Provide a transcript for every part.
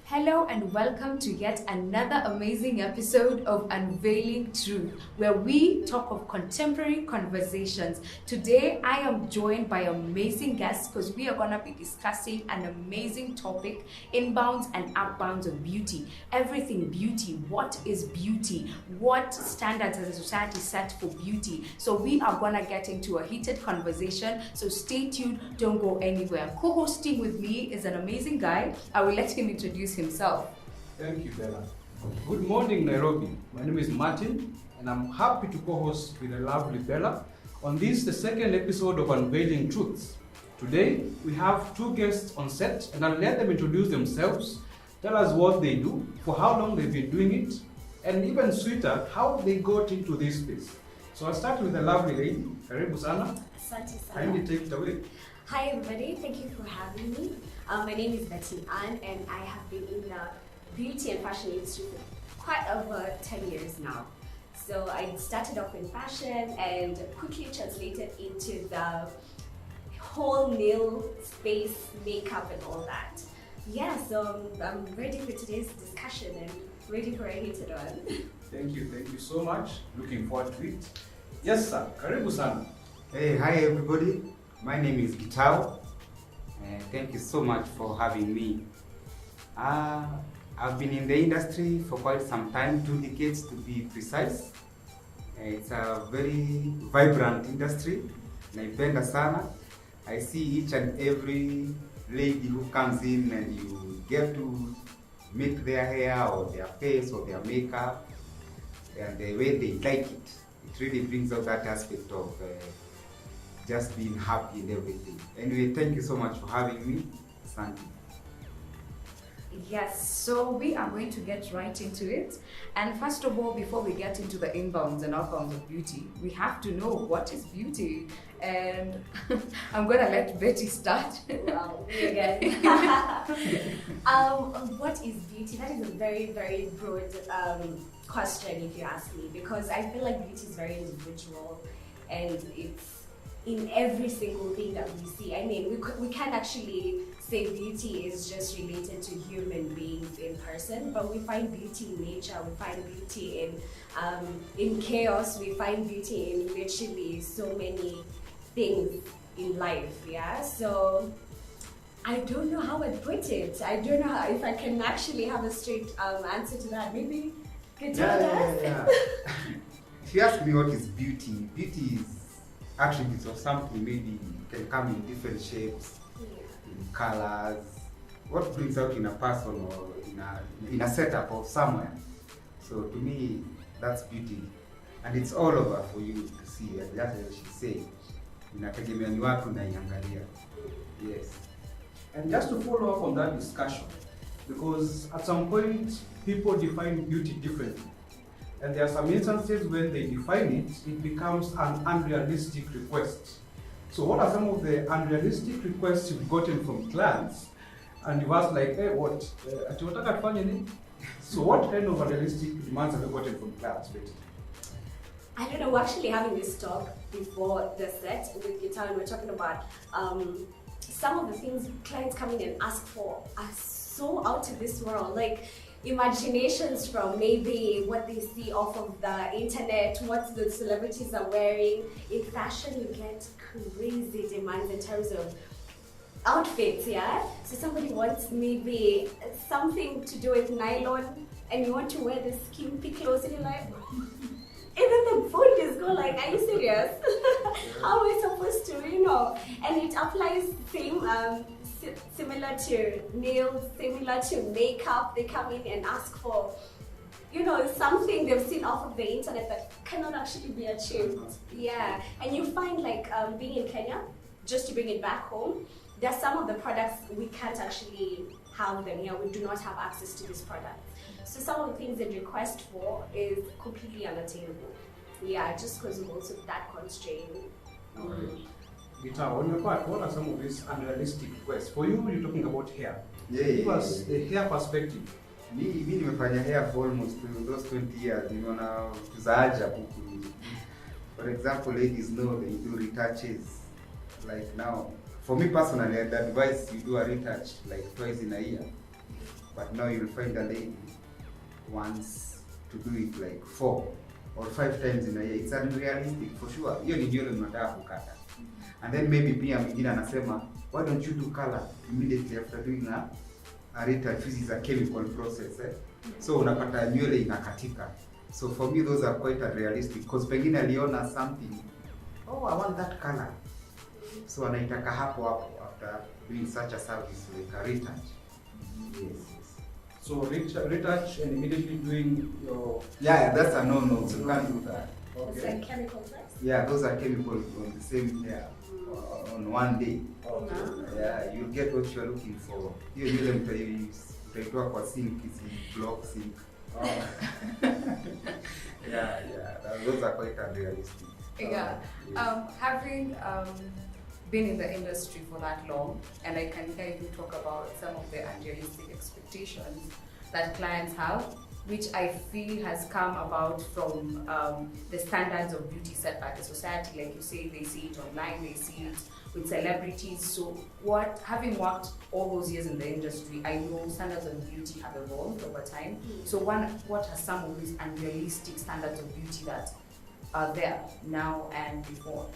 Hello and welcome to yet another amazing episode of Unveiling Truth, where we talk of contemporary conversations. Today, I am joined by amazing guests because we are going to be discussing an amazing topic, inbounds and outbounds of beauty. Everything beauty. What is beauty? What standards has society set for beauty? So we are going to get into a heated conversation. So stay tuned. Don't go anywhere. Co-hosting with me is an amazing guy. I will let him introduce himself. Thank you, Bella. Good morning, Nairobi. My name is Martin, and I'm happy to co-host with the lovely Bella on this, the second episode of Unveiling Truths. Today, we have two guests on set, and I'll let them introduce themselves, tell us what they do, for how long they've been doing it, and even sweeter, how they got into this space. So I'll start with the lovely lady, Karibu Sana. Asante sana. Kindly take it away. Hi everybody, thank you for having me. My name is Betty Ann and I have been in the beauty and fashion industry for quite over 10 years now. So I started off in fashion and quickly translated into the whole nail space, makeup and all that. Yeah, so I'm ready for today's discussion and ready for a heated one. Thank you so much. Looking forward to it. Yes, sir. Karibu Sana. Hey, hi everybody. My name is Gitao. Thank you so much for having me. I've been in the industry for quite some time, 2 decades to be precise. It's a very vibrant industry. Naipenda sana. I see each and every lady who comes in and you get to make their hair or their face or their makeup and the way they like it. It really brings out that aspect of just being happy and everything. Anyway, thank you so much for having me. Thank you. Yes, so we are going to get right into it. And first of all, before we get into the inbounds and outbounds of beauty, we have to know what is beauty. And I'm going to let Betty start. Wow, me again. What is beauty? That is a very, very broad question if you ask me, because I feel like beauty is very individual and it's in every single thing that we see. I mean, we can't actually say beauty is just related to human beings in person, but we find beauty in nature, we find beauty in chaos, we find beauty in literally so many things in life, yeah? So I don't know how I'd put it. I don't know if I can actually have a straight answer to that. Maybe you can tell us? Yeah. If you ask me what is beauty, beauty is attributes of something. Maybe can come in different shapes, in colors, what brings out in a person or in a setup of somewhere. So to me, that's beauty, and it's all over for you to see. And that's what she said. Inategemea ni watu naiangalia. Yes. And just to follow up on that discussion, because at some point people define beauty differently. And there are some instances when they define it, it becomes an unrealistic request. So what are some of the unrealistic requests you've gotten from clients? And you've asked like, hey, what? So what kind of unrealistic demands have you gotten from clients, Betty? I don't know, we're actually having this talk before the set with Guitar, and we're talking about some of the things clients come in and ask for are so out of this world. Like imaginations from maybe what they see off of the internet, what the celebrities are wearing. In fashion, you get crazy demands in terms of outfits, yeah? So somebody wants maybe something to do with nylon and you want to wear the skimpy clothes and you're like, and then the food is go like, are you serious? How am I supposed to, And it applies same, similar to nails, similar to makeup. They come in and ask for, something they've seen off of the internet that cannot actually be achieved. Yeah, and you find like being in Kenya, just to bring it back home, there are some of the products we can't actually have them here. We do not have access to these products. So some of the things they request for is completely unattainable. Yeah, just because of also that constraint. Guitar, on your part, what are some of these unrealistic requests? For you, you're talking about hair. Yeah. Give us the hair perspective. Me nimefanya hair for almost those 20 years. Nimeona kuzaaja huku. For example, ladies know they do retouches. Like now, for me personally, I'd advise you do a retouch like twice in a year. but now you'll find a lady wants to do it like 4 or 5 times in a year. It's unrealistic for sure. Hiyo ni nywele unataka kukata. And then maybe pia mwingine anasema, why don't you do color immediately after doing a retouch? This is a chemical process. So unapata nywele inakatika. So for me those are quite unrealistic because pengine aliona something, oh I want that color. So anaitaka hapo after doing such a service like a retouch. Yes. So retouch and immediately doing your... Yeah, that's a no-no. So you can't do that. It's Okay. like chemicals, right? Yeah, those are chemicals on the same hair on one day. Okay. Yeah, you get what you're looking for. Hiyo nywele utaitoa kwa sink, block sink. Oh. Yeah, those are quite unrealistic. Yeah. Having been in the industry for that long, and I can hear you talk about some of the unrealistic expectations that clients have, which I feel has come about from the standards of beauty set by the society. Like you say, they see it online, they see it with celebrities. So having worked all those years in the industry, I know standards of beauty have evolved over time. So what are some of these unrealistic standards of beauty that are there now and before?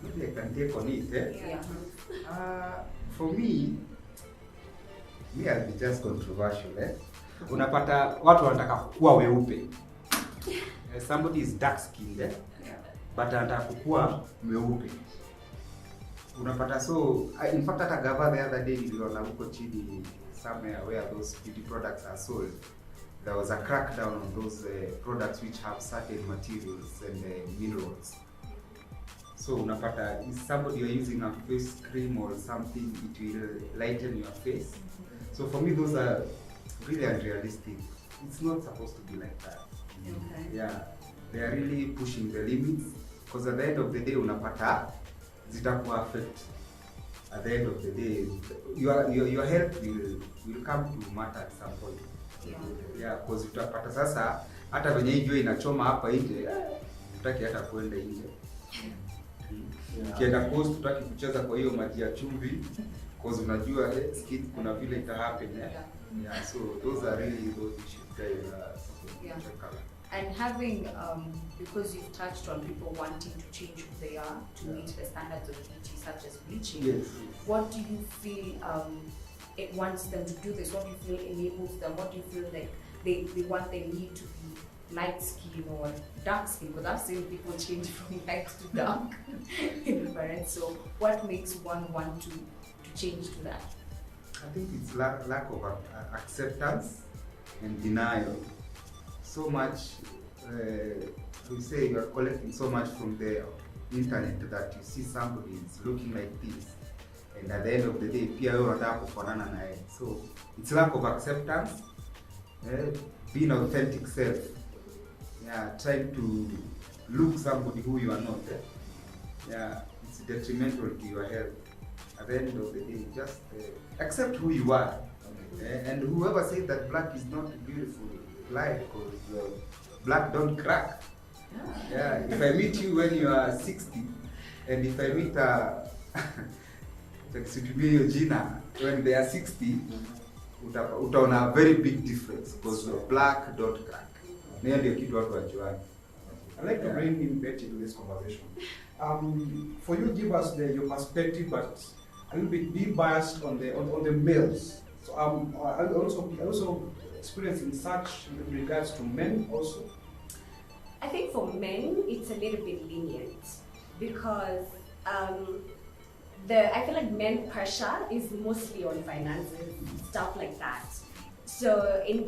Maybe I can take on it. Yeah. For me I'll be just controversial. Unapata watu wanataka kukua weupe. Somebody is dark skinned, but anataka kukua mweupe. Unapata so in fact hata gava the other day niliona huko chini somewhere where those beauty products are sold. There was a crackdown on those products which have certain materials and minerals. So unapata if somebody you're using a face cream or something, it will lighten your face. So for me those are really unrealistic. It's not supposed to be like that. Okay. Yeah, they are really pushing the limits because at the end of the day unapata zitakuwa affect. At the end of the day your health will come to matter at some point. Yeah, because utapata sasa hata venye hiyo inachoma hapa nje, utaki hata kuenda nje. Ukienda coast utaki kucheza kwa hiyo maji ya chumvi because unajua skin kuna vile ita happen. Yeah, so those are really those issues guys And having, because you've touched on people wanting to change who they are to meet the standards of beauty, such as bleaching, yes. What do you feel it wants them to do this? What do you feel enables them? What do you feel like they need to be light skin or dark skin? Because I've seen people change from light to dark in different. So what makes one want to change to that? I think it's lack of acceptance and denial. So much, we say you are collecting so much from the internet that you see somebody is looking like this, and at the end of the day, pia wewe unataka kufanana na yeye. So it's lack of acceptance, being authentic self, yeah, trying to look somebody who you are not. Yeah, it's detrimental to your health. At the end of the day, just accept who you are, and whoever says that black is not beautiful, lie, because black don't crack. Yeah, if I meet you when you are 60, and if I meet hiyo jina when they are 60, utaona a very big difference because black don't crack. Niyo ndio kitu watu wajuani. I'd like to bring in Betty to this conversation. For you, give us your perspective, but a little bit be biased on the males. So I also experienced in such in regards to men also. I think for men it's a little bit lenient because I feel like men pressure is mostly on finances, stuff like that. So in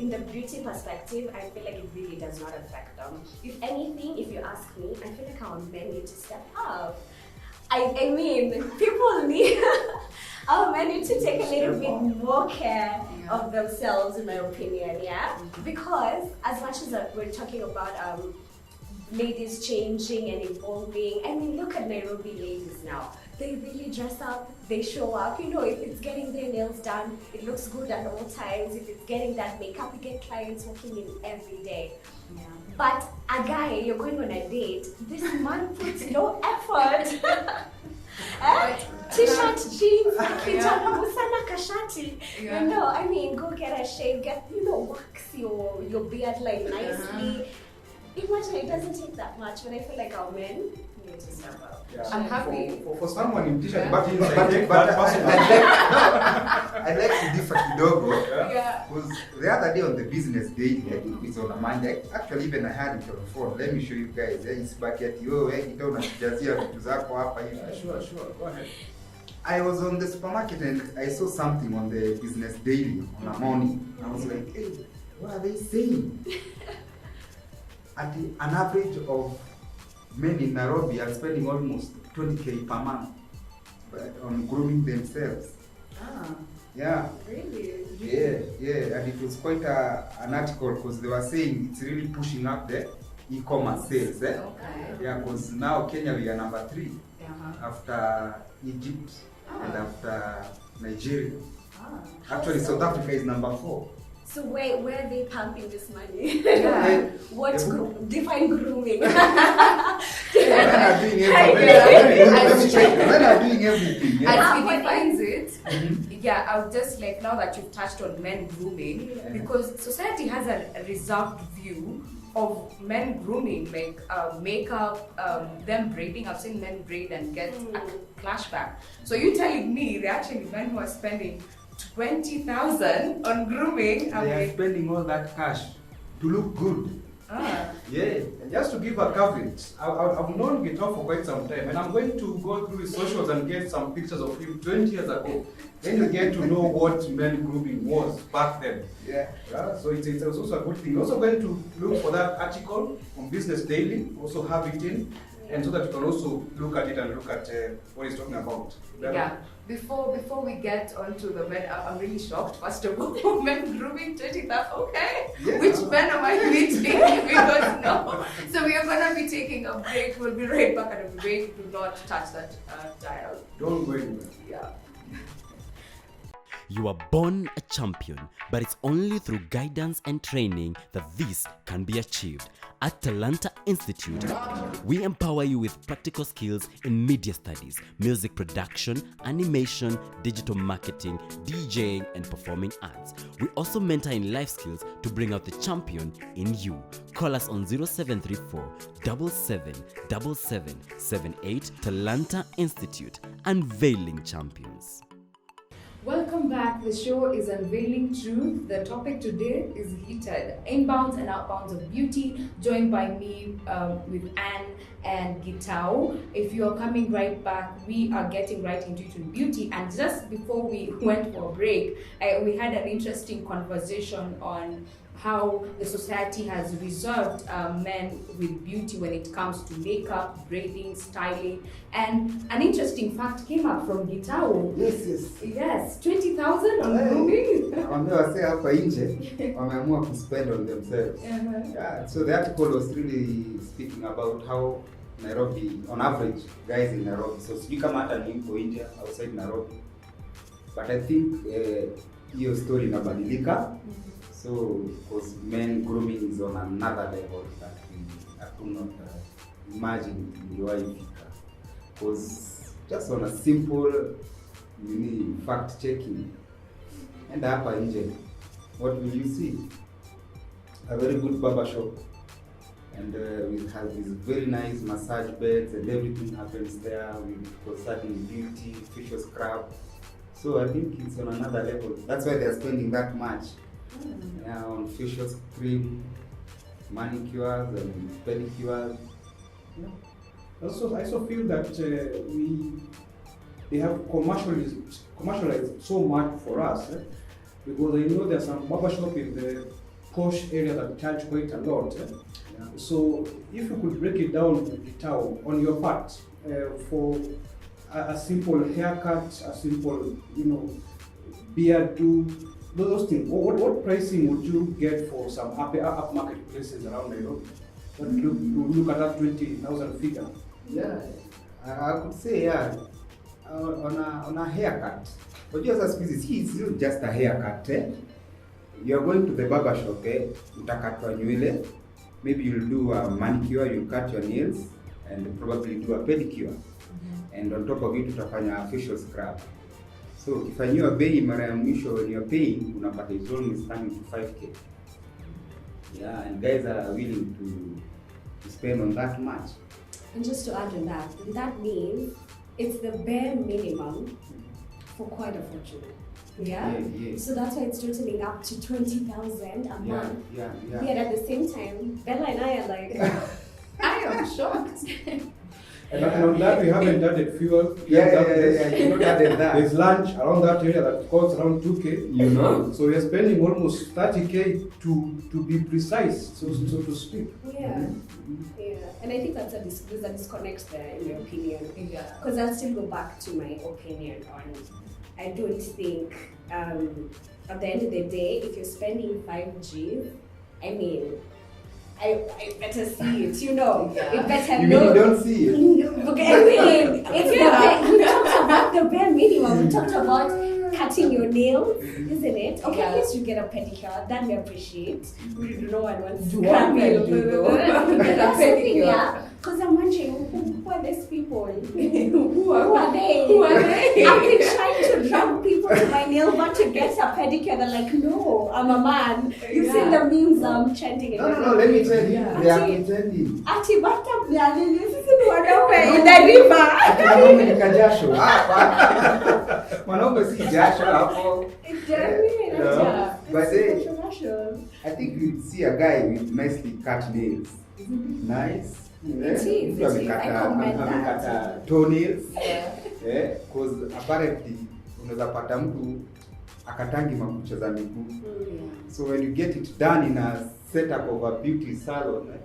the beauty perspective, I feel like it really does not affect them. If anything, if you ask me, I feel like our men need to step up. I mean, people need our men need to take a little bit more care of themselves, in my opinion. Yeah, because as much as we're talking about ladies changing and evolving, I mean, look at Nairobi ladies now. They really dress up, they show up. You know, if it's getting their nails done, it looks good at all times. If it's getting that makeup, you get clients walking in every day. Yeah. But a guy, you're going on a date, this man puts no effort. T-shirt, jeans, kijana musana kashati. Yeah. You know, I mean, go get a shave, wax your beard line nicely. Imagine it doesn't take that much, but I feel like our men need to step up. Yeah. I'm happy. For someone in t-shirt, Yeah. but I'd like to differ kidogo. Yeah. Because the other day on the business day, I think it's on a Monday. Actually, even I had it on the phone. Let me show you guys. It's back at you. Unajazia vitu zako hapa hivi. Sure. Go ahead. I was on the supermarket and I saw something on the business daily on a morning. I was like, hey, what are they saying? At an average of men in Nairobi are spending almost 20k per month on grooming themselves. Ah, Yeah. really? Yeah, and it was quite an article because they were saying it's really pushing up the e-commerce sales. Okay. Yeah, because now Kenya we are number 3 after Egypt and after Nigeria. Actually, South Africa is number 4. So where are they pumping this money? Yeah. What define grooming? Men are doing everything. Men are doing everything. Yeah. As he defines it, yeah, I'll just like now that you've touched on men grooming, because society has a reserved view of men grooming, like makeup, them braiding. I've seen men braid and get a flashback. So you're telling me they're actually men who are spending 20,000 on grooming? They are spending all that cash to look good. Yeah, and just to give a caveat, I've known Guitar for quite some time, and I'm going to go through his socials and get some pictures of him 20 years ago. Then you get to know what men grooming was back then. Yeah. So it's also a good thing. You're also going to look for that article on Business Daily, also have it in, and so that you can also look at it and look at what he's talking about. Yeah. Before we get onto the men, I'm really shocked. First of all, men grooming 20,000. Okay, Yeah. Which men am I meeting? Because no. So we are gonna be taking a break. We'll be right back at a break. Do not touch that dial. Don't go anywhere. Yeah. You are born a champion, but it's only through guidance and training that this can be achieved. At Talanta Institute, we empower you with practical skills in media studies, music production, animation, digital marketing, DJing, and performing arts. We also mentor in life skills to bring out the champion in you. Call us on 0734 777778. Talanta Institute, unveiling champions. Welcome back. The show is Unveiling Truth. The topic today is heated. Inbounds and outbounds of beauty, joined by me with Anne and Gitao. If you are coming right back, we are getting right into beauty. And just before we went for a break, we had an interesting conversation on how the society has reserved men with beauty when it comes to makeup, braiding, styling. And an interesting fact came up from Gitao. Yes, 20,000 on grooming. Wase hapa nje wameamua to spend on themselves. Yeah, so the article was really speaking about how Nairobi, on average, guys in Nairobi. So sijui kama hata ni yuko nje outside Nairobi. But I think hiyo story inabadilika. So, because men grooming is on another level that I could not imagine iliwaifika. Because just on a simple fact checking, and hapa nje, what will you see? A very good barber shop, and we have these very nice massage beds, and everything happens there with concerning beauty, facial scrub. So I think it's on another level. That's why they're spending that much. Yeah, on facial cream, manicures and pedicures. Yeah. I also feel that they have commercialized so much for us, because I know there's some barbershop in the posh area that charge quite a lot. Yeah. So if you could break it down to detail on your part, for a simple haircut, a simple beard do. Those things. What pricing would you get for some up market places around Nairobi? Look at that 20,000 figure. Yeah, I could say on a haircut. But just as it's not just a haircut. You are going to the barber shop. Utakatwa nywele. Maybe you'll do a manicure. You'll cut your nails and probably do a pedicure. And on top of it utafanya facial scrub. So ukifanyiwa bei mara ya mwisho when you're paying, unapata it's almost coming to 5k. Yeah, and guys are willing to spend on that much. And just to add on that means it's the bare minimum for quite a fortune. Yeah? Yeah. So that's why it's totaling up to 20,000 a month. Yeah. Yet at the same time, Bella and I are like, I am shocked. And on that, we haven't added fuel. Yeah. You not added that. There's lunch around that area that costs around 2k. You know? So we are spending almost 30k to be precise, so to speak. yeah. And I think there's a disconnect there in your opinion. Yeah. Because I'll still go back to my opinion on, I don't think, at the end of the day, if you're spending 5G, I mean, I better see it, you know. Yeah. It better You know. mean you don't see it? Okay, I mean, it's the bare, we talked about the bare minimum. We talked about cutting your nails, isn't it? Okay, Yeah. at least you get a pedicure. That we appreciate. No one wants Do to what cut men nails. do, though. Get a That's the thing, pedicure. yeah. Because I'm wondering, who are these people? Who are they? Who are they? I've been trying to drag people to my nail bar to get a pedicure. They're like, no, I'm a man. You've seen the memes I'm chanting. No, let me tell you. Yeah. They are pretending. Ati bata mlalini, sisi ni wanaume in the river. Mwanaume ni kajasho. Mwanaume si jasho hapo. Yeah. But It's controversial. I think you'd see a guy with nicely cut nails. Nice. is. Mtu I commend amekata toenails. Yeah. Because apparently unaweza pata mtu akatangi makucha za miguu. So when you get it done in a setup of a beauty salon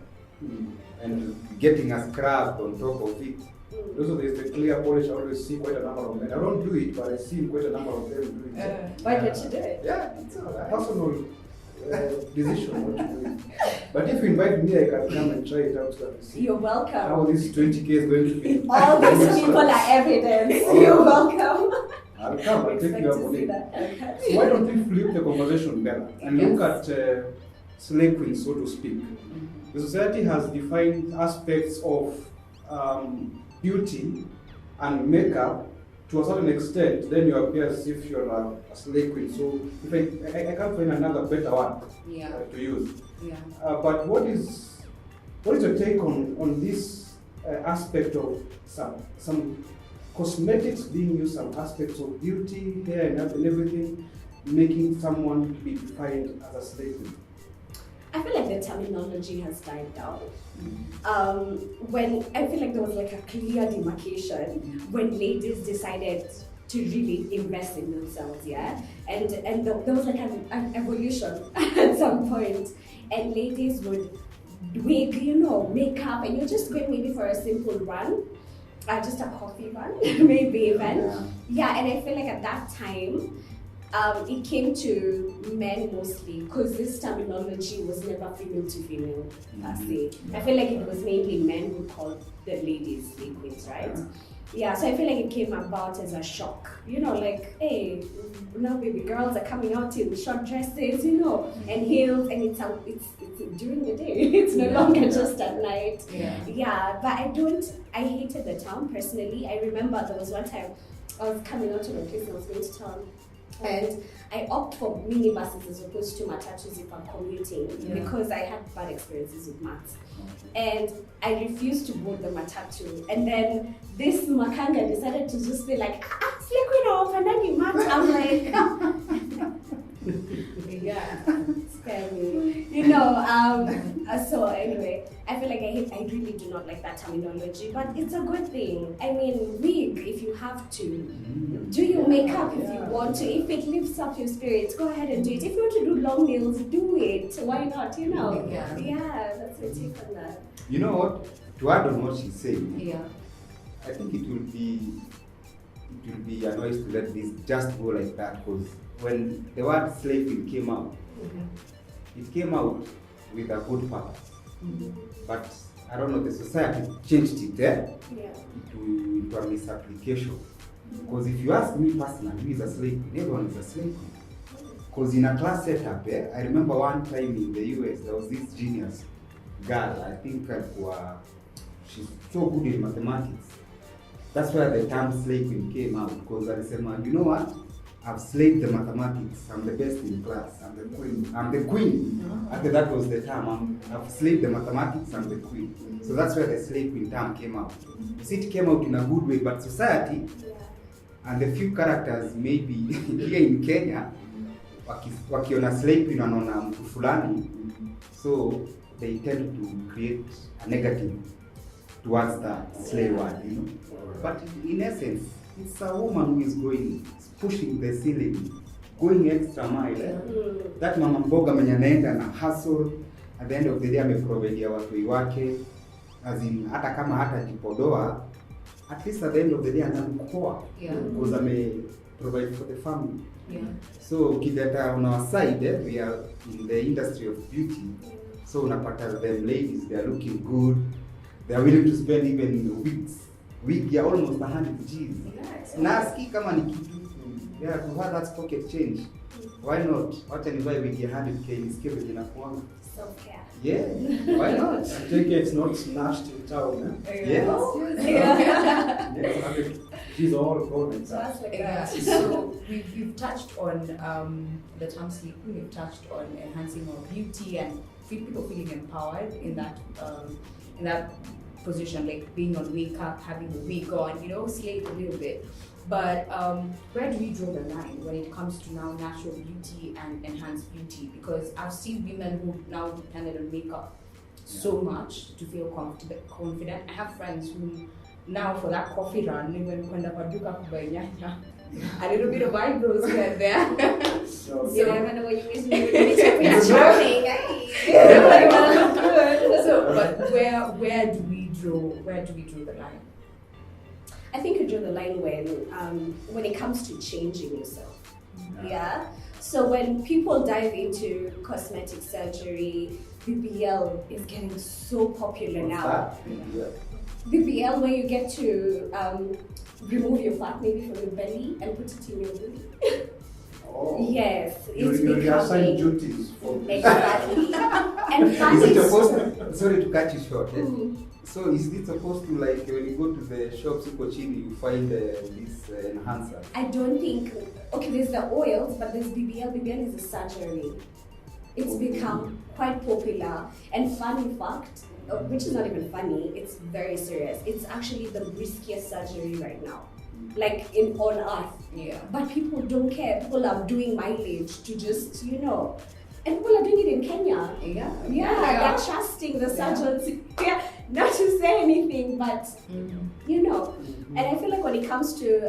and getting a scrub on top of it. Also, there's the clear polish. I always see quite a number of men. I don't do it, but I see quite a number of them doing it. Why don't you do it? Yeah, it's alright. Personal decision what to do. But if you invite me, I can come and try it out so that we see You're how welcome. this 20k is going to be. All these people are evidence. You're welcome. I'll come. I'll take Expect you up to on see it. that. So why don't we flip the conversation, Bella, and look at slave queens, so to speak. The society has defined aspects of beauty and makeup to a certain extent. Then you appear as if you're a slave queen. So if I can't find another better one Yeah. to use. Yeah. But what is your take on this aspect of some cosmetics being used, some aspects of beauty, hair and everything, making someone be defined as a slave queen? I feel like the terminology has died down. When I feel like there was like a clear demarcation when ladies decided to really invest in themselves, yeah, and there was like an evolution at some point, and ladies would wig, makeup, and you're just going maybe for a simple run, just a coffee run, maybe even, yeah, and I feel like at that time. It came to men mostly because this terminology was never female to female per se. I feel like it was mainly men who called the ladies slave queens, right? Yeah, so I feel like it came about as a shock. Like, hey, now baby girls are coming out in short dresses, and heels, and it's during the day. It's no longer just at night. Yeah, but I hated the term personally. I remember there was one time I was coming out to my place and I was going to town. And I opt for minibuses as opposed to matatus if I'm commuting because I had bad experiences with mats. And I refused to board the matatu. And then this makanga decided to just be like, pandani mat. I'm like, yeah, spare me. So anyway, I feel like I really do not like that terminology, but it's a good thing. I mean, wig if you have to. Do your makeup if you want to. If it lifts up your spirits, go ahead and do it. If you want to do long nails, do it. Why not? Yeah, that's my take on that. You know what? To add on what she's saying, Yeah. I think it will be unwise to let this just go like that, because when the word slave queen came out, it came out with a good purpose. But I don't know, the society changed it into a misapplication. Because if you ask me personally, who is a slave queen? Everyone is a slave queen. Because in a class setup, I remember one time in the US, there was this genius girl, I think she's so good in mathematics. That's where the term slave queen came out, because alisema, you know what? I've slaved the mathematics. I'm the best in class. I'm the queen. I'm the queen. After that was the term. I've slaved the mathematics. I'm the queen. So that's where the slave queen term came out. You see, it came out in a good way, but society and the few characters maybe here in Kenya, wakiona slave queen wanaona mtu fulani, so they tend to create a negative towards that slave word, you know. But in essence, it's a woman who is going, pushing the ceiling, going extra mile. That mama mboga mwenye anaenda na hustle, at the end of the day ameprovidea watu wake, as in hata kama hata jipodoa, at least at the end of the day anakukoa, because ame provide for the family. So kidata on our side, we are in the industry of beauty. So unapata them ladies, they are looking good, they are willing to spend even weeks. Wig ya almost 100 G's. Naski kama ni kitu. Yeah, to have that pocket change. Why not? Wacha nivae wig ya 100K nisikie vile inakuwa. Self-care. Yeah. Why not? I take it it's not snatched in town, eh? Yes. Yes. She's all gone. So that's like that. So we've touched on the term sleep. We've touched on enhancing our beauty and people feeling empowered in that position, like being on makeup, having the wig on, you know, slave a little bit. But where do we draw the line when it comes to now natural beauty and enhanced beauty? Because I've seen women who now depended on makeup so much to feel confident. I have friends who now for that coffee run, even when a little bit of eyebrows here and there. So you never know what you miss when you're charming. So, but where do we draw the line? I think you draw the line when it comes to changing yourself. Yeah. So when people dive into cosmetic surgery, BBL is getting so popular now. BBL, where you get to remove your fat maybe from your belly and put it in your booty. Yes, it's becoming duties for exactly. And fat Is it is supposed sorry to cut you short. So is it supposed to, like, when you go to the shops in Kochini, you find this enhancer? I don't think. Okay, there's the oils, but there's BBL. BBL is a surgery. It's become quite popular. And funny fact, which is not even funny, it's very serious. It's actually the riskiest surgery right now, like on earth. Yeah. But people don't care. People are doing mileage to just, you know, and people are doing it in Kenya. They're trusting the surgeons. Yeah, not to say anything, but you know. And I feel like when it comes to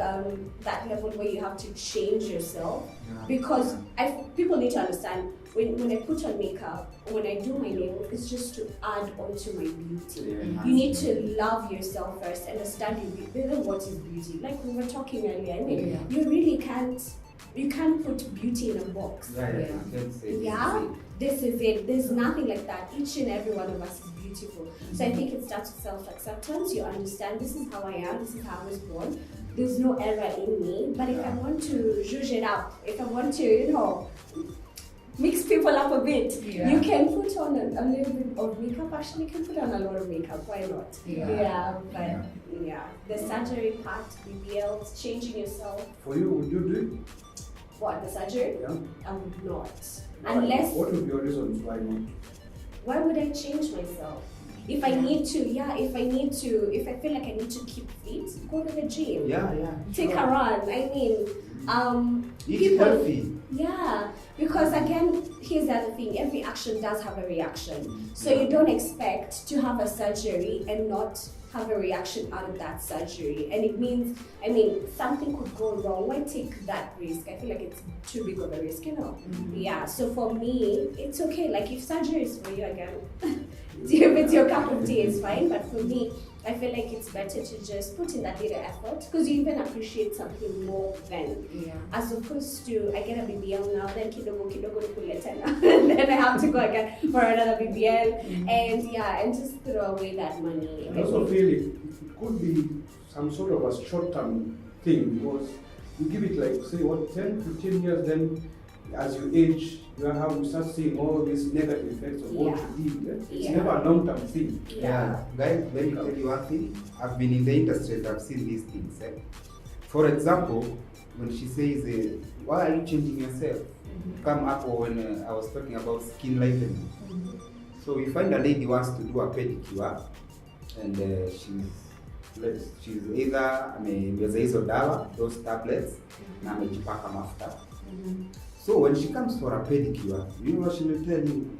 that level where you have to change yourself, because people need to understand when I put on makeup, when I do my nails, it's just to add on to my beauty. You need to love yourself first, understand what is beauty. Like we were talking earlier, I mean, you really can't put beauty in a box. This is it. There's nothing like that. Each and every one of us is beautiful. So I think it starts with self-acceptance. You understand, this is how I am, this is how I was born. There's no error in me. But if I want to zhuzh it up, if I want to, you know, mix people up a bit, you can put on a little bit of makeup. Actually, you can put on a lot of makeup. Why not? The surgery part, BBL, changing yourself. For you, would you do it? What, the surgery? Yeah. I would not. Unless. What would be your reasons why not? Why would I change myself? If I need to, if I feel like I need to keep fit, go to the gym. Take a run. I mean, Eat healthy. Yeah, because again, here's the other thing, every action does have a reaction. So you don't expect to have a surgery and not have a reaction out of that surgery. And it means, I mean, something could go wrong. Why take that risk? I feel like it's too big of a risk, you know? Yeah, so for me, it's okay. Like if surgery is for you, again, if it's your cup of tea, it's fine. But for me, I feel like it's better to just put in that little effort because you even appreciate something more then. As opposed to, I get a BBL now, then kidogo nikulete and then I have to go again for another BBL and just throw away that money. I also feel it could be some sort of a short-term thing because you give it like, say, 10, 15 years, then as you age, you start seeing all these negative effects of what you did. Yeah? It's Yeah. never a long-term thing. Yeah, guys, let me tell you one thing. I've been in the industry and I've seen these things. Eh? For example, when she says, why are you changing yourself? Come up when I was talking about skin lightening. So you find a lady wants to do a pedicure and she's either ameweza hizo dawa, those tablets, na amejipaka mafuta. So when she comes for a pedicure, you know what she will tell you?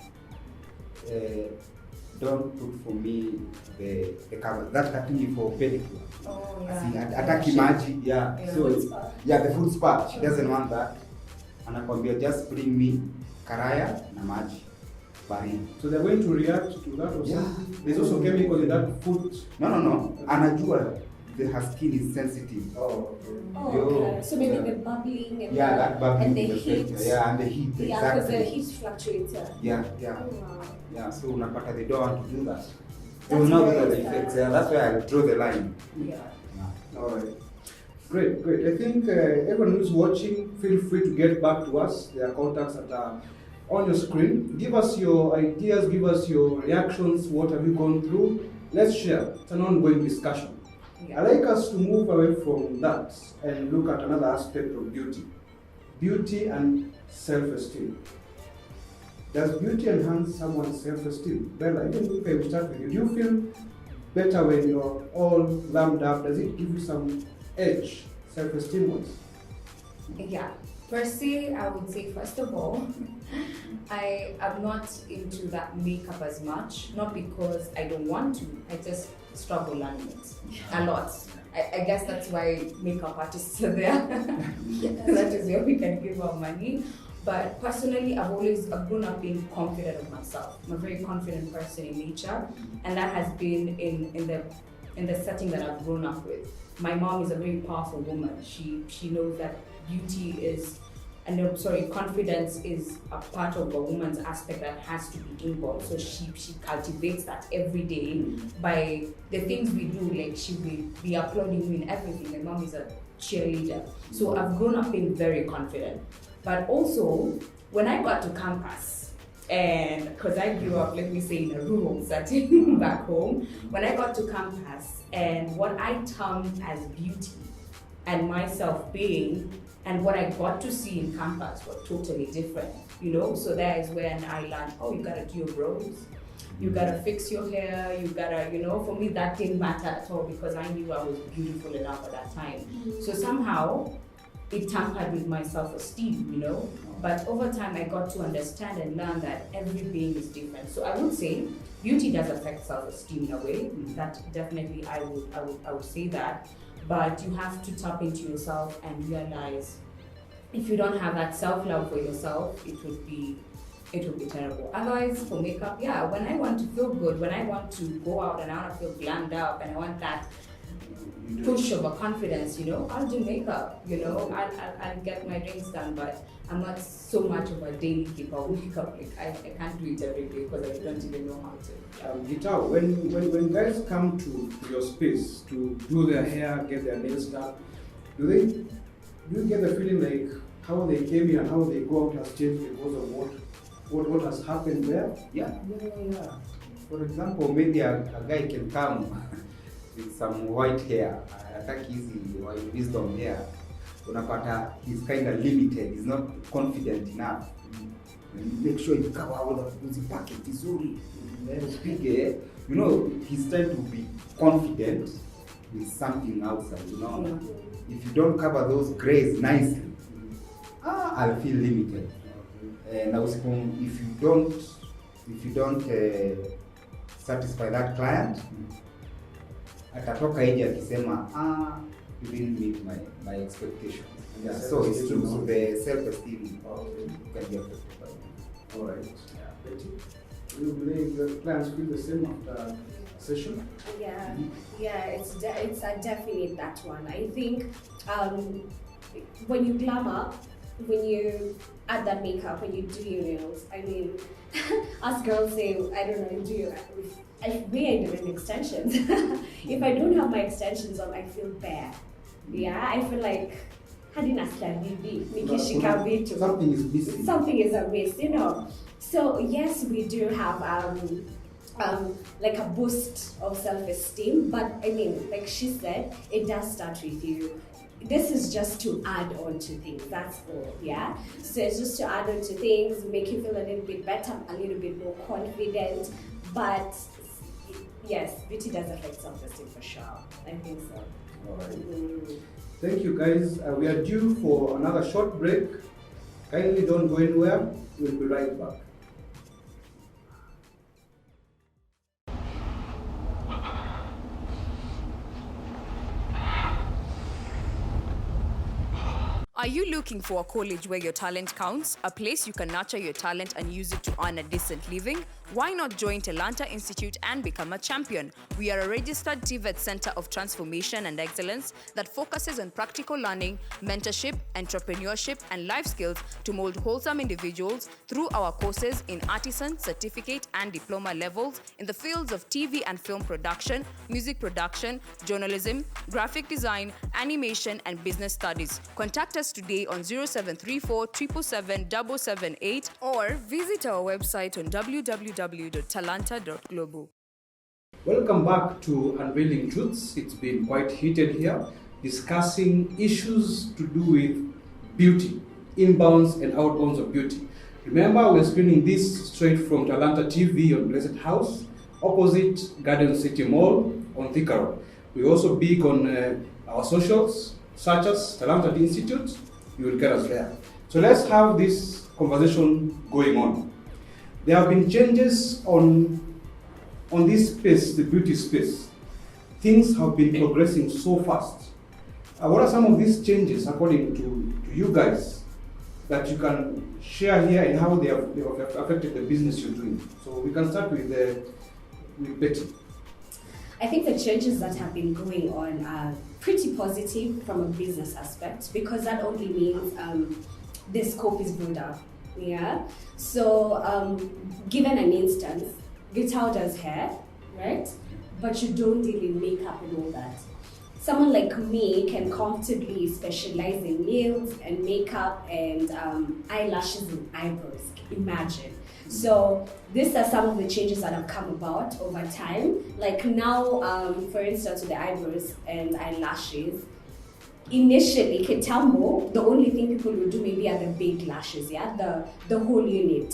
Don't put for me the cover that cutting for pedicure. Oh, Ataki maji, So Foot spa. the foot spa. She doesn't want that. Anakwambia just bring me karaya na maji. Baridi. So they're going to react to that or something. There's also chemical in that food. No. Anajua her skin is sensitive. Oh. Okay. So maybe the bubbling and that bubbling and the is heat. affected. Yeah, and the heat, Yeah, because the exactly. heat fluctuates. Yeah. Wow. Yeah, so unapata they don't want to do that. They That's will know very the effects. Yeah, that's why I draw the line. Yeah. All right. Great. I think everyone who's watching, feel free to get back to us. There are contacts that are on your screen. Give us your ideas, give us your reactions. What have you gone through? Let's share. It's an ongoing discussion. Yeah. I'd like us to move away from that and look at another aspect of beauty. Beauty and self-esteem. Does beauty enhance someone's self-esteem? Bella, even if I will start with you, do you feel better when you're all glammed up? Does it give you some edge, self-esteem wise? Yeah. Per se, I would say first of all, I am not into that makeup as much. Not because I don't want to. I just struggle learning it a lot. I guess that's why makeup artists are there. That is where we can give our money. But personally, I've grown up being confident of myself. I'm a very confident person in nature, and that has been in the setting that I've grown up with. My mom is a very powerful woman. She knows that confidence is a part of a woman's aspect that has to be inborn. So she cultivates that every day by the things we do. Like she will be applauding me in everything. My mom is a cheerleader. So I've grown up being very confident. But also, when I got to campus, and because I grew up, let me say, in a rural setting back home, when I got to campus and what I termed as beauty and my self-being and what I got to see in campus were totally different, So that is when I learned, you gotta do your brows, you gotta fix your hair, you gotta, for me that didn't matter at all because I knew I was beautiful enough at that time. So somehow, it tampered with my self-esteem, But over time, I got to understand and learn that every being is different. So I would say beauty does affect self-esteem in a way. That definitely, I would say that. But you have to tap into yourself and realize if you don't have that self-love for yourself, it would be terrible. Otherwise, for makeup, when I want to feel good, when I want to go out and I want to feel glammed up and I want that push of a confidence, I'll do makeup, I'll get my rings done, but I'm not so much of a daily keeper of makeup. Like I can't do it every day because I don't even know how to. Guitar, when guys come to your space to do their hair, get their nails done, do you get the feeling like how they came here and how they go out has changed because of what has happened there? Yeah. For example, maybe a guy can come with some white hair, attack easy white wisdom hair. Unapata he's kind of limited, he's not confident enough. Make sure you cover all the packet vizuri. He's trying to be confident with something outside, If you don't cover those grays nicely, I'll feel limited. Now, if you don't satisfy that client, atatoka nje akisema you didn't meet my expectations. Yeah, so it's true. So the self-esteem can be affected by that. All right. Betty, do you believe the clients feel the same after session? Yeah, it's a definite that one. I think when you glamour, when you add that makeup, when you do your nails, I mean, us girls say, I don't know, I did an extensions. If I don't have my extensions on, I feel bad. Yeah, I feel like hadi nasikia bibi nikishika vitu. Something is missing. Something is amiss, you know. So yes, we do have like a boost of self-esteem, but I mean, like she said, it does start with you. This is just to add on to things, that's all, yeah? So it's just to add on to things, make you feel a little bit better, a little bit more confident, but yes, beauty does affect self-esteem for sure, I think so. All right. Thank you guys. We are due for another short break. Kindly don't go anywhere, we'll be right back. Are you looking for a college where your talent counts? A place you can nurture your talent and use it to earn a decent living? Why not join Talanta Institute and become a champion? We are a registered TVET Center of Transformation and Excellence that focuses on practical learning, mentorship, entrepreneurship, and life skills to mold wholesome individuals through our courses in artisan, certificate, and diploma levels in the fields of TV and film production, music production, journalism, graphic design, animation, and business studies. Contact us today on 0734 777 778 or visit our website on www.talanta.global. Welcome back to Unveiling Truths. It's been quite heated here, discussing issues to do with beauty, inbounds and outbounds of beauty. Remember, we're screening this straight from Talanta TV on Blessed House, opposite Garden City Mall on Thika Road. We're also big on our socials, such as Talanta Institute. You will get us there. So let's have this conversation going on. There have been changes on this space, the beauty space. Things have been progressing so fast. What are some of these changes, according to you guys, that you can share here and how they have affected the business you're doing? So we can start with Betty. I think the changes that have been going on are pretty positive from a business aspect, because that only means the scope is broader. Yeah. So, given an instance, Vital does hair, right? But you don't deal in makeup and all that. Someone like me can comfortably specialize in nails and makeup and eyelashes and eyebrows. Imagine. So these are some of the changes that have come about over time. Like now, for instance, with the eyebrows and eyelashes, initially, Ketambo, the only thing people will do maybe are the big lashes, yeah? The whole unit,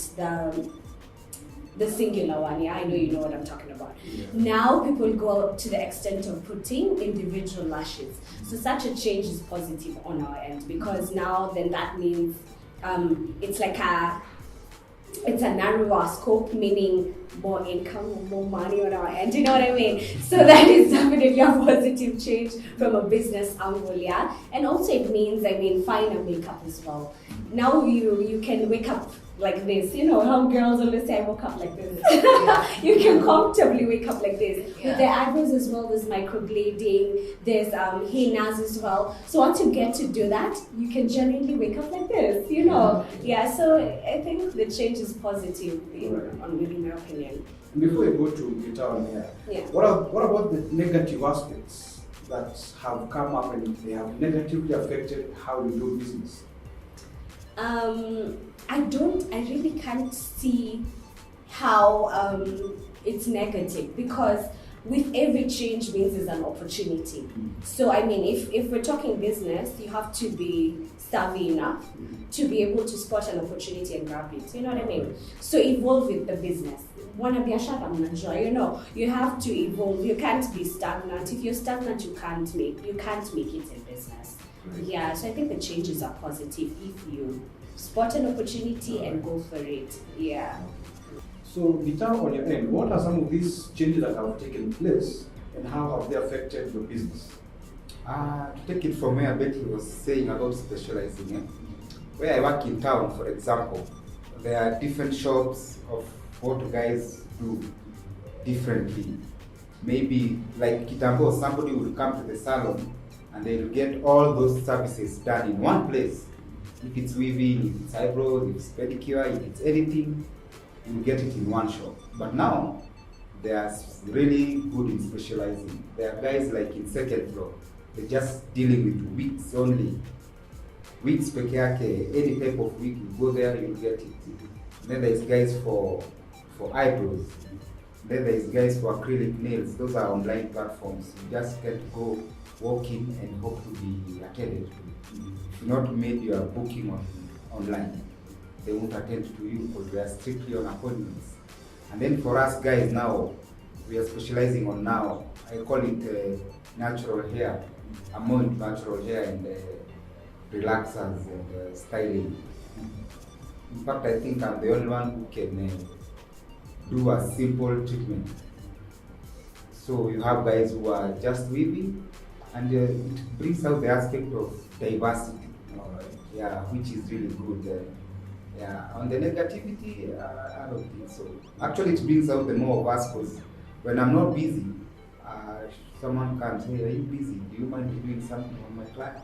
the singular one, yeah? I know you know what I'm talking about. Yeah. Now people go to the extent of putting individual lashes. So such a change is positive on our end, because now then that means it's like it's a narrower scope, meaning more income, more money on our end, you know what I mean? So that is definitely a positive change from a business angle, yeah? And also it means, finer makeup as well. Now you can wake up like this, you know how girls always say, I woke up like this. You can comfortably wake up like this. Yeah. With the eyebrows as well, there's microblading, there's hennas as well. So once you get to do that, you can genuinely wake up like this, you know? Yeah, so I think the change is positive, in my opinion. Before you go to Vital here, Yeah. what about the negative aspects that have come up and they have negatively affected how you do business? I really can't see how it's negative, because with every change means there's an opportunity. So if we're talking business, you have to be savvy enough to be able to spot an opportunity and grab it. You know what I mean? So evolve with the business. You know, you have to evolve. You can't be stagnant. If you're stagnant, you can't make it in business. Yeah, so I think the changes are positive if you spot an opportunity and go for it. Yeah. So, Vital, on your end, what are some of these changes that have taken place and how have they affected your business? To take it from where Betty was saying about specializing, where I work in town, for example, there are different shops of what guys do differently. Maybe like Kitambo, somebody will come to the salon and they'll get all those services done in one place. If it's weaving, if it's eyebrows, if it's pedicure, if it's anything, you get it in one shop. But now, they are really good in specializing. There are guys like in second floor, they're just dealing with wigs only. wigs peke yake, any type of wig, you go there, you'll get it. Then there's guys for eyebrows. Then there's guys for acrylic nails. Those are online platforms. You just get to go, walk in, and hope to be attended to. If you're not made your booking online, they won't attend to you because we are strictly on appointments. And then for us guys now, we are specializing on now. I call it natural hair. I'm more into natural hair and relaxers and styling. In fact, I think I'm the only one who can do a simple treatment. So you have guys who are just weaving, and it brings out the aspect of diversity, yeah, which is really good. Yeah, on the negativity, I don't think so. Actually, it brings out the more of us because when I'm not busy, someone can say, "Are you busy? Do you mind doing something on my client?"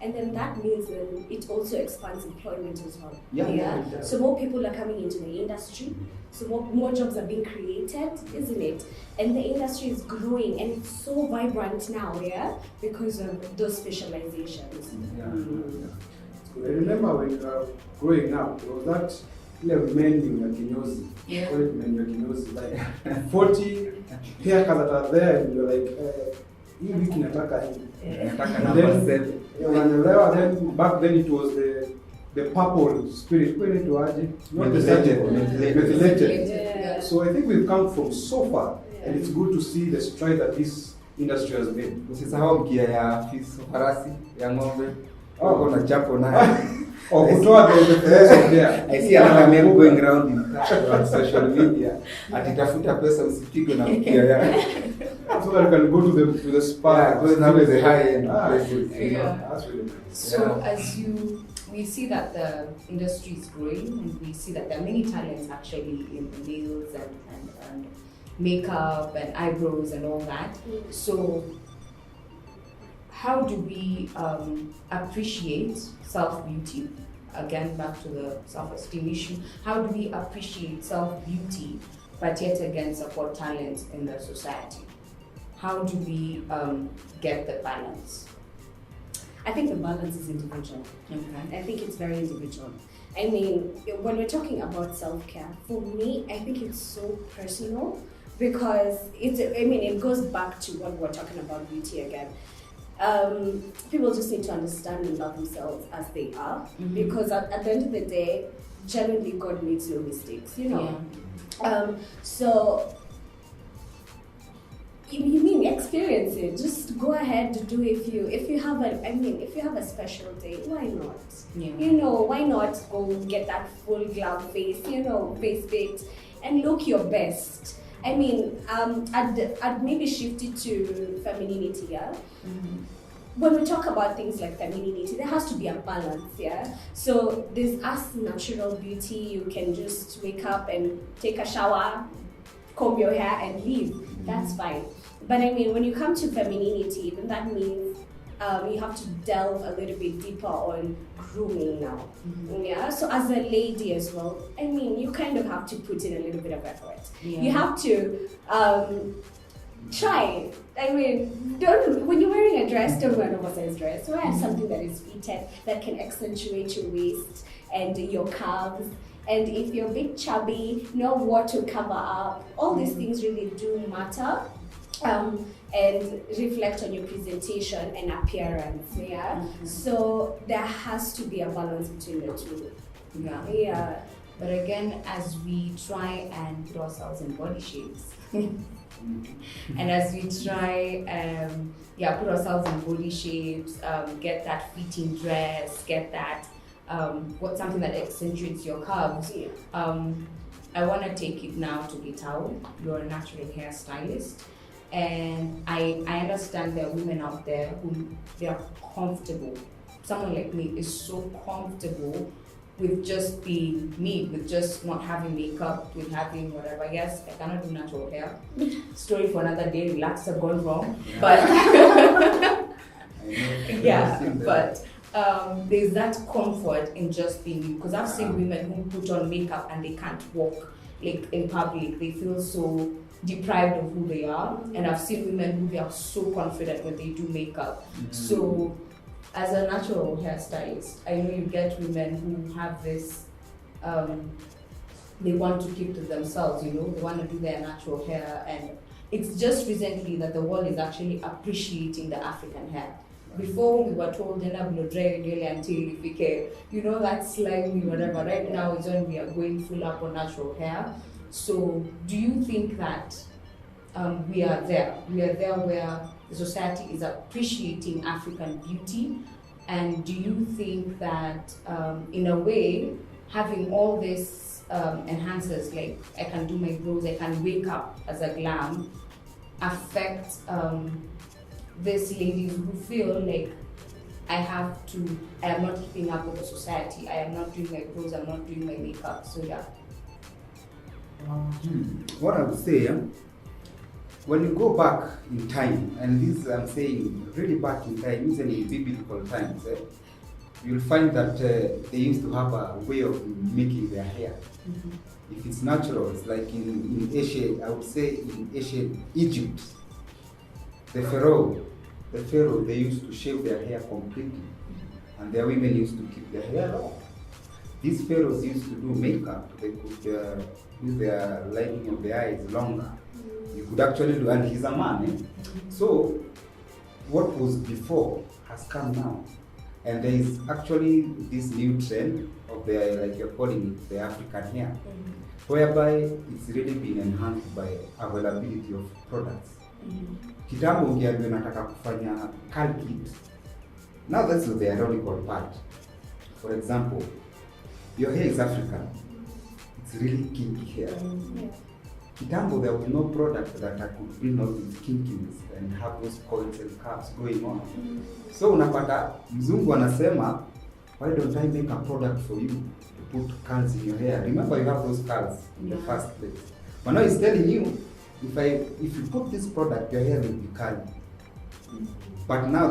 And then that means it also expands employment as well. Yeah. So more people are coming into the industry. So more jobs are being created, isn't it? And the industry is growing, and it's so vibrant now, because of those specializations. I remember when growing up, there was that menu ya kinyozi. Yeah. Call it menu ya kinyozi. Like 40 haircuts that are there, and you're like, hii wiki nataka hii. Nataka number 7. Then back then it was the purple spirit. Not methylated. Yeah. So I think we've come from so far, and it's good to see the stride that this industry has made. Usisahau mkia ya farasi ya ng'ombe. Na chapo na. Kutoa the there. I see another man going around on social media. Atitafuta pesa usipigwe na mkia ya. So that you can go to the spa. Yeah, go now with the high-end places. That's really nice. So we see that the industry is growing, and we see that there are many talents actually in the nails and makeup and eyebrows and all that. So how do we appreciate self-beauty? Again, back to the self-esteem issue. How do we appreciate self-beauty, but yet again support talent in the society? How do we get the balance? I think the balance is individual. Okay. I think it's very individual. I mean, when we're talking about self-care, for me, I think it's so personal because it goes back to what we're talking about beauty again. People just need to understand and love themselves as they are, because at the end of the day, genuinely God makes no mistakes, So you mean experience it? Just go ahead to do if you have a special day, why not? Yeah. Why not go get that full glam face, face fit and look your best. I mean, I'd maybe shift it to femininity, When we talk about things like femininity, there has to be a balance, So there's us natural beauty, you can just wake up and take a shower, comb your hair and leave. That's fine. But I mean, when you come to femininity, then that means you have to delve a little bit deeper on grooming now. So as a lady as well, I mean, you kind of have to put in a little bit of effort. You have to try. I mean, when you're wearing a dress, don't wear an oversized dress. Wear something that is fitted, that can accentuate your waist and your calves. And if you're a bit chubby, know what to cover up. All these things really do matter. And reflect on your presentation and appearance, So there has to be a balance between the two. But again, as we try and put ourselves in body shapes, and as we try, put ourselves in body shapes, get that fitting dress, get that something that accentuates your curves. I want to take it now to Gitao. You're a natural hairstylist. And I understand there are women out there who they are comfortable. Someone like me is so comfortable with just being me, with just not having makeup, with having whatever. Yes, I cannot do natural hair. Story for another day. Relax, have gone wrong. But there's that comfort in just being you. Because I've seen women who put on makeup and they can't walk like in public. They feel so deprived of who they are, and I've seen women who they are so confident when they do makeup. So as a natural hairstylist, I know you get women who have this, they want to keep to themselves, they want to do their natural hair, and it's just recently that the world is actually appreciating the African hair. Before we were told that slimy whatever. Right now it's when we are going full up on natural hair. So do you think that we are there? We are there where the society is appreciating African beauty, and do you think that in a way having all this enhancers, like I can do my brows, I can wake up as a glam, affect these ladies who feel like I am not keeping up with the society, I am not doing my brows, I'm not doing my makeup, so yeah. What I would say, when you go back in time, and this I'm saying really back in time, even in biblical times, you'll find that they used to have a way of making their hair. If it's natural, it's like in Asia, I would say in ancient Egypt, the pharaoh, they used to shave their hair completely, and their women used to keep their hair long. These pharaohs used to do makeup. They could do their lining of the eyes longer. You could actually do, and he's a man. So what was before has come now, and there is actually this new trend of the, like you're calling it, the African hair, whereby it's really been enhanced by availability of products. Kitambo ungeambiwa nataka kufanya curl kit. Now that's the ironical part. For example, your hair is African. It's really kinky hair. Kitambo there was no product that I could bring out its kinkiness and have those coils and curves going on. So unapata mzungu anasema, why don't I make a product for you to put curls in your hair? Remember you have those curls in the first place. But now he's telling you, if you put this product, your hair will be curly. But now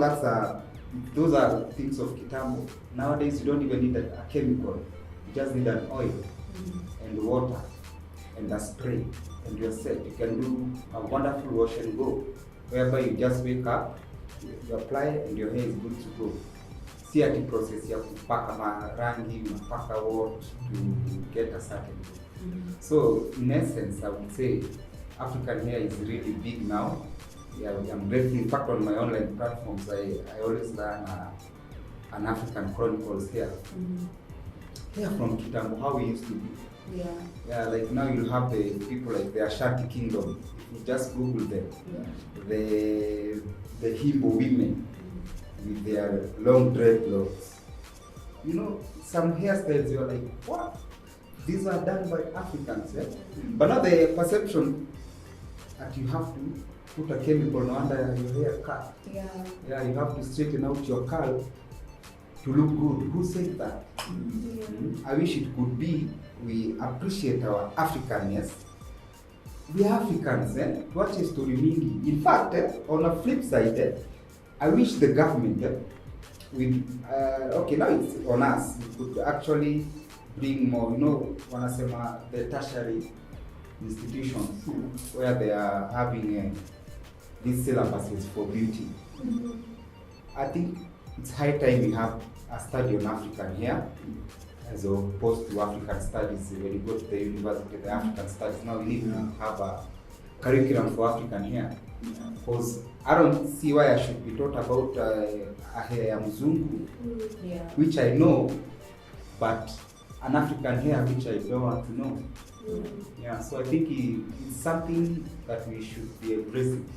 those are things of kitambo. Nowadays you don't even need a chemical. You just need an oil and water and a spray, and you're set. You can do a wonderful wash and go, whereby you just wake up, you apply, and your hair is good to go. See at the process, you have to pack a rangi, you pack a what to get a certain. So in essence, I would say African hair is really big now. Yeah, I'm grateful. In fact, on my online platforms, I always learn an African Chronicles here. Hair from Kitambo, how we used to be. Yeah, like now you have the people like the Ashanti Kingdom. If you just Google them, the Himbo women with their long dreadlocks. Some hairstyles you're like, what? These are done by Africans, But now the perception that you have to put a chemical under your hair cut. Yeah, you have to straighten out your curl to look good. Who said that? I wish it could be. We appreciate our Africanness. We are Africans, What is to mingi? In fact, on a flip side, I wish the government okay, now it's on us. We could actually bring more, wanasema the tertiary institutions where they are having these syllabuses for beauty. I think it's high time we have a study on African hair as opposed to African studies. When you go to the university, the African studies, now we need to have a curriculum for African hair. Because I don't see why I should be taught about a hair mzungu, which I know, but an African hair which I don't want to know. Yeah, so I think it's something that we should be embracing.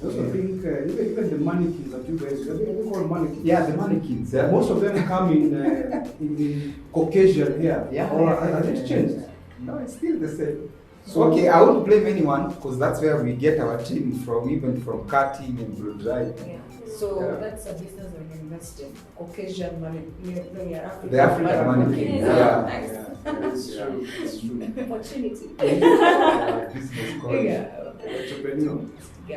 I also think even the mannequins that you guys, I think call mannequins. Yeah, the mannequins. Most of them come in the Caucasian hair. Has it changed? No, it's still the same. So okay, I won't blame anyone because that's where we get our training from, even from cutting and blow drying. So that's a business that you invest in. Caucasian mannequin. The African mannequin. It's true. It's true. Opportunity. Business calls. Entrepreneur.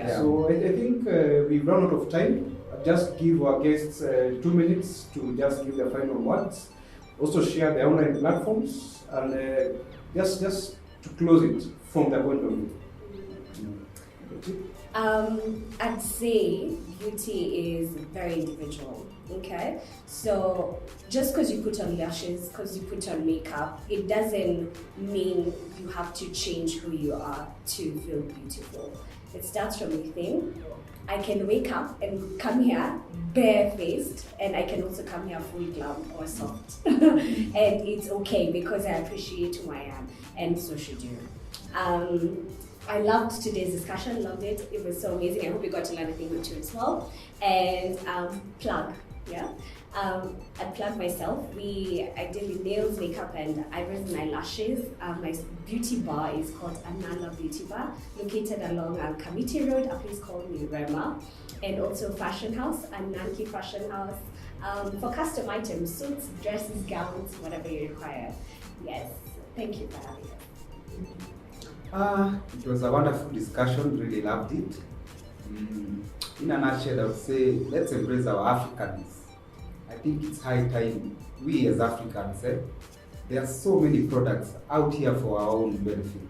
So I think we've run out of time. I'll just give our guests 2 minutes to just give their final words. Also share their online platforms and just to close it from their point of view. I'd say beauty is very individual. Okay, so just because you put on lashes, because you put on makeup, it doesn't mean you have to change who you are to feel beautiful. It starts from within. I can wake up and come here barefaced, and I can also come here full glam or soft. And it's okay because I appreciate who I am, and so should you. I loved today's discussion, loved it. It was so amazing. I hope you got to learn a thing or two as well. And plug, yeah. I plug myself. I did the nails, makeup, and eyebrows and eyelashes. My beauty bar is called Anala Beauty Bar, located along Kamiti Road, a place called Rema, and also Fashion House, Ananki Fashion House, for custom items, suits, dresses, gowns, whatever you require. Yes, thank you for having us. It was a wonderful discussion, really loved it. In a nutshell, I would say let's embrace our Africans. I think it's high time we as Africans, there are so many products out here for our own benefit.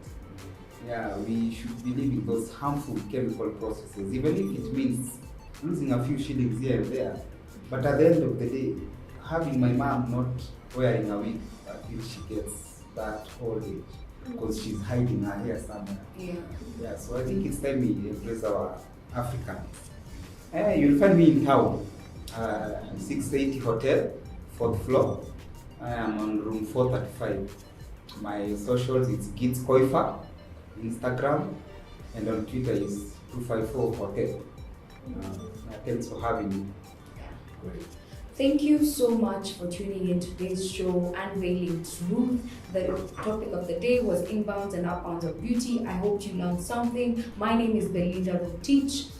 Yeah, we should be leaving those harmful chemical processes, even if it means losing a few shillings here and there. But at the end of the day, having my mom not wearing a wig until she gets that old age, because she's hiding her hair somewhere. Yeah, so I think it's time we embrace our Africans. You'll find me in town, 680 Hotel, 4th floor. I am on room 435. My socials, it's Gits Koifa, Instagram, and on Twitter is 254 Hotel. Thanks for having me. Great. Thank you so much for tuning in to today's show, Unveiling Truth. The topic of the day was inbounds and outbounds of beauty. I hope you learned something. My name is Belinda Rotich,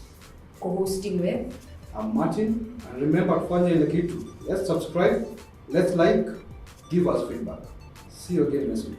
co-hosting with... I'm Martin, and remember kufanya ile kitu. Let's subscribe, let's like, give us feedback. See you again next week.